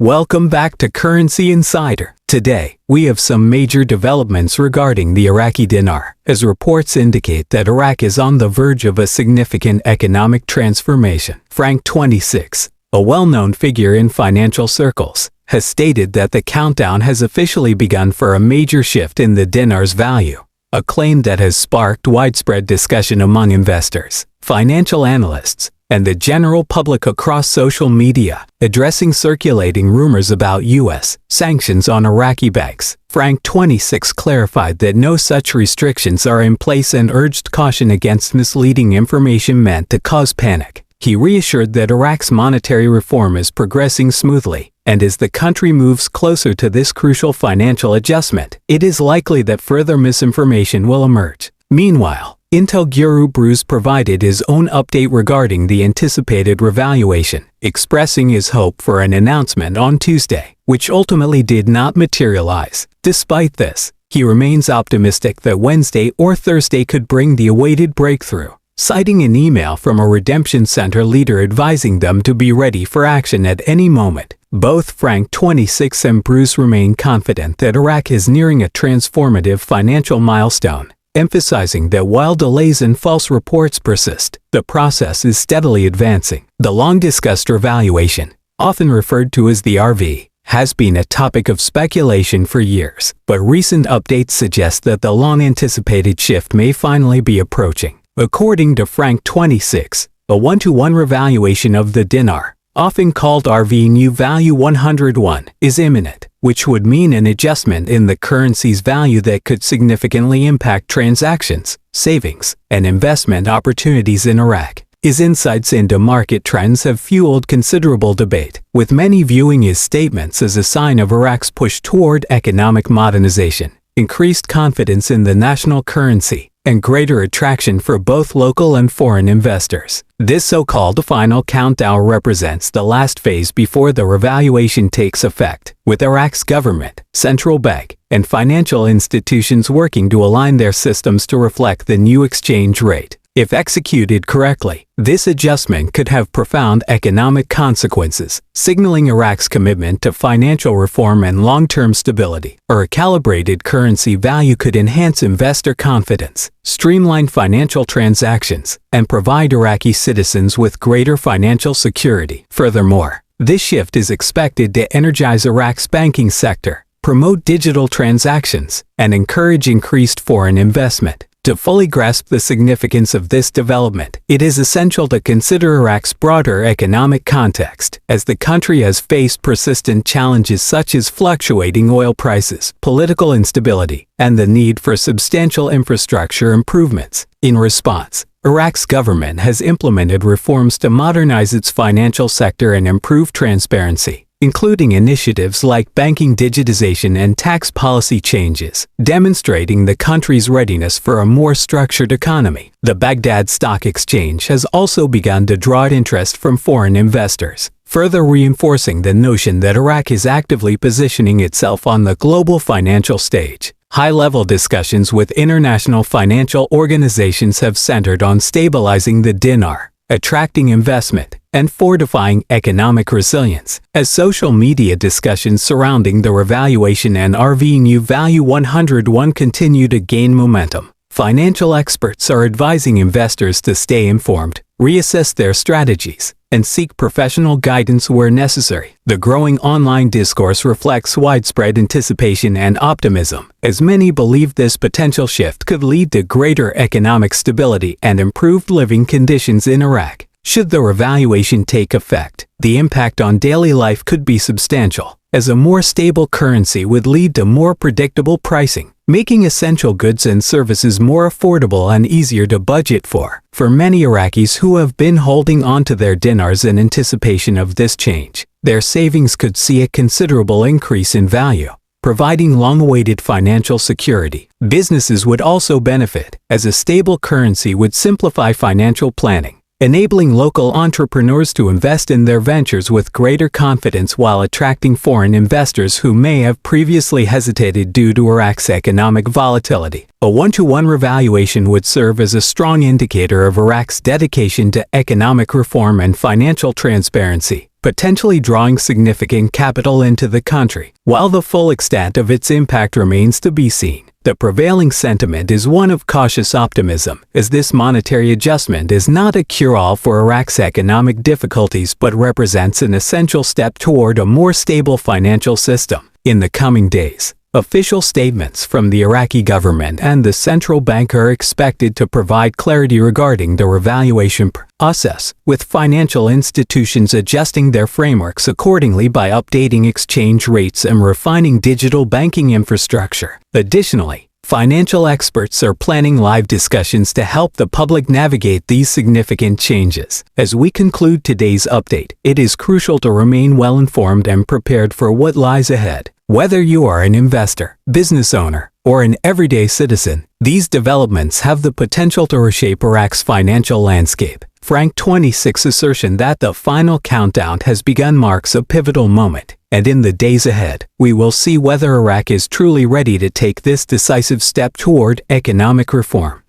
Welcome back to Currency Insider. Today, we have some major developments regarding the Iraqi dinar, as reports indicate that Iraq is on the verge of a significant economic transformation. Frank 26, a well-known figure in financial circles, has stated that the countdown has officially begun for a major shift in the dinar's value, a claim that has sparked widespread discussion among investors, financial analysts, and the general public across social media, addressing circulating rumors about U.S. sanctions on Iraqi banks. Frank 26 clarified that no such restrictions are in place and urged caution against misleading information meant to cause panic. He reassured that Iraq's monetary reform is progressing smoothly, and as the country moves closer to this crucial financial adjustment, it is likely that further misinformation will emerge. Meanwhile, Dinar Gurus provided his own update regarding the anticipated revaluation, expressing his hope for an announcement on Tuesday, which ultimately did not materialize. Despite this, he remains optimistic that Wednesday or Thursday could bring the awaited breakthrough, citing an email from a redemption center leader advising them to be ready for action at any moment. Both Frank 26 and Bruce remain confident that Iraq is nearing a transformative financial milestone, emphasizing that while delays and false reports persist, the process is steadily advancing. The long-discussed revaluation, often referred to as the RV, has been a topic of speculation for years, but recent updates suggest that the long-anticipated shift may finally be approaching. According to Frank 26, a 1-to-1 revaluation of the dinar, often called RV New Value 101, is imminent, which would mean an adjustment in the currency's value that could significantly impact transactions, savings, and investment opportunities in Iraq. His insights into market trends have fueled considerable debate, with many viewing his statements as a sign of Iraq's push toward economic modernization, increased confidence in the national currency, and greater attraction for both local and foreign investors. This so-called final countdown represents the last phase before the revaluation takes effect, with Iraq's government, central bank, and financial institutions working to align their systems to reflect the new exchange rate. If executed correctly, this adjustment could have profound economic consequences, signaling Iraq's commitment to financial reform and long-term stability. A recalibrated currency value could enhance investor confidence, streamline financial transactions, and provide Iraqi citizens with greater financial security. Furthermore, this shift is expected to energize Iraq's banking sector, promote digital transactions, and encourage increased foreign investment. To fully grasp the significance of this development, it is essential to consider Iraq's broader economic context, as the country has faced persistent challenges such as fluctuating oil prices, political instability, and the need for substantial infrastructure improvements. In response, Iraq's government has implemented reforms to modernize its financial sector and improve transparency, including initiatives like banking digitization and tax policy changes, demonstrating the country's readiness for a more structured economy. The Baghdad Stock Exchange has also begun to draw interest from foreign investors, further reinforcing the notion that Iraq is actively positioning itself on the global financial stage. High-level discussions with international financial organizations have centered on stabilizing the dinar, attracting investment, and fortifying economic resilience. As social media discussions surrounding the revaluation and RV New Value 101 continue to gain momentum, financial experts are advising investors to stay informed, reassess their strategies, and seek professional guidance where necessary. The growing online discourse reflects widespread anticipation and optimism, as many believe this potential shift could lead to greater economic stability and improved living conditions in Iraq. Should the revaluation take effect, the impact on daily life could be substantial, as a more stable currency would lead to more predictable pricing, making essential goods and services more affordable and easier to budget for. For many Iraqis who have been holding on to their dinars in anticipation of this change, their savings could see a considerable increase in value, providing long-awaited financial security. Businesses would also benefit, as a stable currency would simplify financial planning, enabling local entrepreneurs to invest in their ventures with greater confidence while attracting foreign investors who may have previously hesitated due to Iraq's economic volatility. A 1-to-1 revaluation would serve as a strong indicator of Iraq's dedication to economic reform and financial transparency, potentially drawing significant capital into the country. While the full extent of its impact remains to be seen, the prevailing sentiment is one of cautious optimism, as this monetary adjustment is not a cure-all for Iraq's economic difficulties but represents an essential step toward a more stable financial system. In the coming days, official statements from the Iraqi government and the central bank are expected to provide clarity regarding the revaluation process, with financial institutions adjusting their frameworks accordingly by updating exchange rates and refining digital banking infrastructure. Additionally, financial experts are planning live discussions to help the public navigate these significant changes. As we conclude today's update, it is crucial to remain well-informed and prepared for what lies ahead. Whether you are an investor, business owner, or an everyday citizen, these developments have the potential to reshape Iraq's financial landscape. Frank 26's assertion that the final countdown has begun marks a pivotal moment, and in the days ahead, we will see whether Iraq is truly ready to take this decisive step toward economic reform.